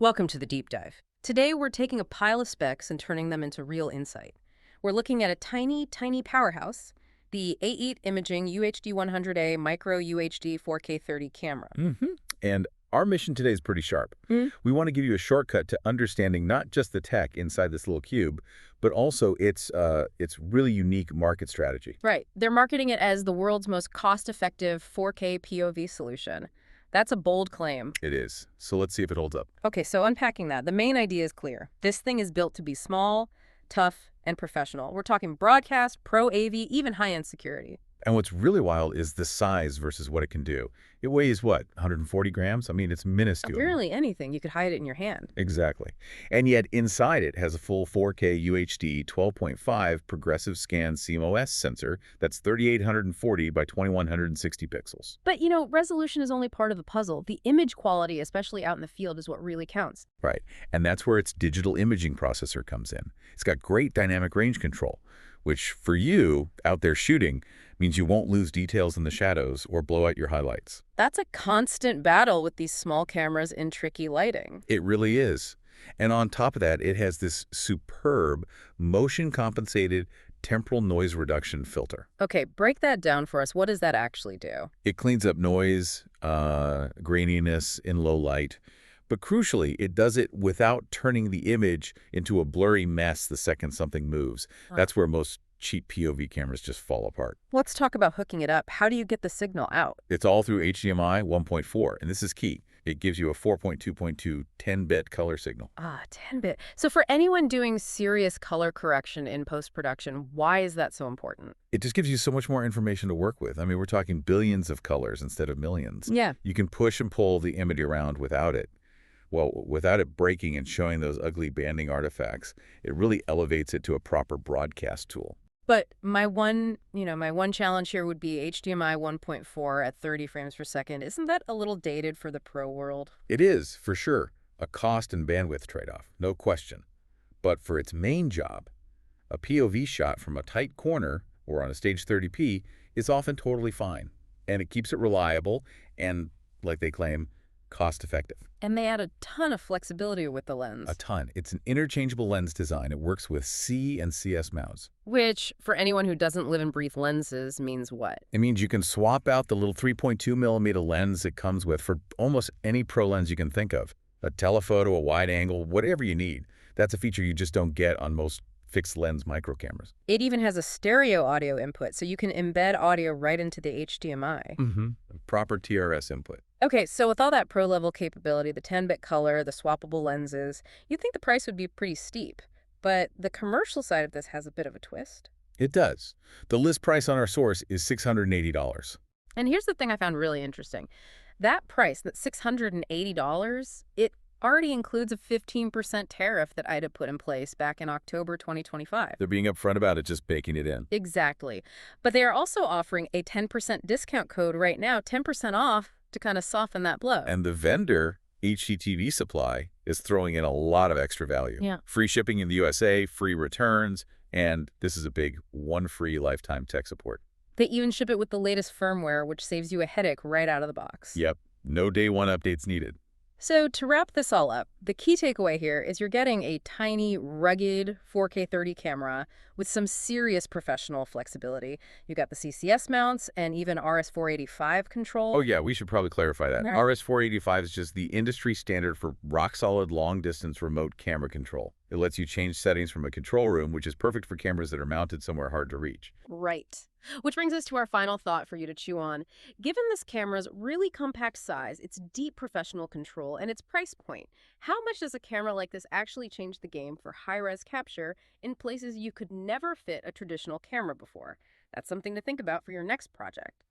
Welcome to the deep dive. Today we're taking a pile of specs and turning them into real insight. We're looking at a tiny, tiny powerhouse, the AIDA Imaging UHD-100A Micro UHD 4K30 camera. And our mission today is pretty sharp. Mm. We want to give you a shortcut to understanding not just the tech inside this little cube, but also its really unique market strategy. Right. They're marketing it as the world's most cost-effective 4K POV solution. That's a bold claim. It is. So let's see if it holds up. Okay, so unpacking that, the main idea is clear. This thing is built to be small, tough, and professional. We're talking broadcast, pro AV, even high-end security. And what's really wild is the size versus what it can do. It weighs, what, 140 grams? I mean, it's minuscule. Apparently anything. You could hide it in your hand. Exactly. And yet inside it has a full 4K UHD 12.5 progressive scan CMOS sensor that's 3840 by 2160 pixels. But, resolution is only part of the puzzle. The image quality, especially out in the field, is what really counts. Right. And that's where its digital imaging processor comes in. It's got great dynamic range control, which for you out there shooting means you won't lose details in the shadows or blow out your highlights. That's a constant battle with these small cameras in tricky lighting. It really is. And on top of that, it has this superb motion-compensated temporal noise reduction filter. Okay, break that down for us. What does that actually do? It cleans up noise, graininess in low light. But crucially, it does it without turning the image into a blurry mess the second something moves. That's where most cheap POV cameras just fall apart. Let's talk about hooking it up. How do you get the signal out? It's all through HDMI 1.4, and this is key. It gives you a 4.2.2 10-bit color signal. 10-bit. So for anyone doing serious color correction in post-production, why is that so important? It just gives you so much more information to work with. I mean, we're talking billions of colors instead of millions. Yeah. You can push and pull the image around without it. Well, without it breaking and showing those ugly banding artifacts, it really elevates it to a proper broadcast tool. But my one challenge here would be HDMI 1.4 at 30 frames per second. Isn't that a little dated for the pro world? It is, for sure, a cost and bandwidth trade-off, no question. But for its main job, a POV shot from a tight corner or on a stage 30p is often totally fine. And it keeps it reliable and, like they claim, cost-effective. And they add a ton of flexibility with the lens. A ton. It's an interchangeable lens design. It works with C and CS mounts. Which, for anyone who doesn't live and breathe lenses, means what? It means you can swap out the little 3.2 millimeter lens it comes with for almost any pro lens you can think of. A telephoto, a wide angle, whatever you need. That's a feature you just don't get on most fixed lens micro cameras. It even has a stereo audio input, so you can embed audio right into the HDMI. Proper TRS input. Okay, so with all that pro-level capability, the 10-bit color, the swappable lenses, you'd think the price would be pretty steep. But the commercial side of this has a bit of a twist. It does. The list price on our source is $680. And here's the thing I found really interesting. That price, that $680, it already includes a 15% tariff that AIDA put in place back in October 2025. They're being upfront about it, just baking it in. Exactly. But they are also offering a 10% discount code right now, 10% off, to kind of soften that blow. And the vendor, HDTV Supply, is throwing in a lot of extra value. Yeah. Free shipping in the USA, free returns, and this is a big one free lifetime tech support. They even ship it with the latest firmware, which saves you a headache right out of the box. Yep. No day one updates needed. So to wrap this all up, the key takeaway here is you're getting a tiny, rugged 4K 30 camera with some serious professional flexibility. You got the CCS mounts and even RS-485 control. Oh yeah, we should probably clarify that. Right. RS-485 is just the industry standard for rock-solid long-distance remote camera control. It lets you change settings from a control room, which is perfect for cameras that are mounted somewhere hard to reach. Right. Which brings us to our final thought for you to chew on. Given this camera's really compact size, its deep professional control, and its price point, how much does a camera like this actually change the game for high-res capture in places you could never fit a traditional camera before? That's something to think about for your next project.